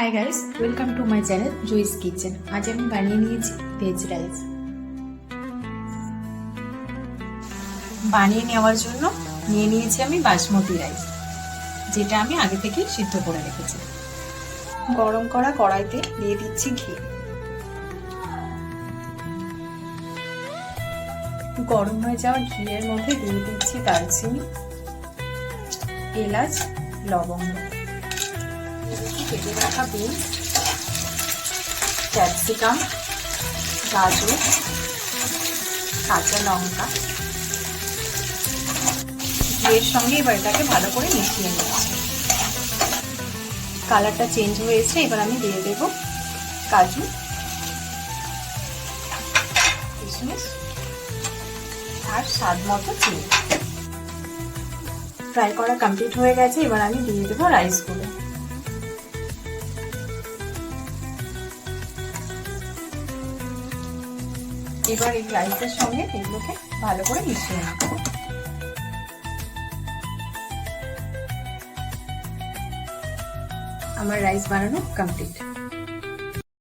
Hi guys, welcome to my channel juice kitchen. আজ আমি বানিয়ে নিয়েছি ভেজ রাইস। বানিয়ে নেওয়ার জন্য নিয়ে নিয়েছি আমি বাসমতি রাইস, যেটা আমি আগে থেকেই সিদ্ধ করে রেখেছি। গরম করা কড়াইতে দিয়ে দিচ্ছি ঘি। গরম হয়ে যাওয়া ঘিয়ের মধ্যে দিয়ে দিচ্ছি দারচিনি, এলাচ, লবঙ্গ, কেটে রাখা বিনস, ক্যাপসিকাম, গাজর, কাঁচা লঙ্কা। ঘিয়ের সঙ্গে এবার এটাকে ভালো করে মিশিয়ে নিচ্ছি। কালারটা চেঞ্জ হয়েছে, এবার আমি দিয়ে দেব কাজু, কিশমিশ আর স্বাদ মতো চিনি। ফ্রাই করা কমপ্লিট হয়ে গেছে, এবার আমি দিয়ে দেবো রাইসগুলো। এবার এই রাইসের সঙ্গে এগুলোকে ভালো করে মিশিয়ে নেব। আমার রাইস বানানো কমপ্লিট।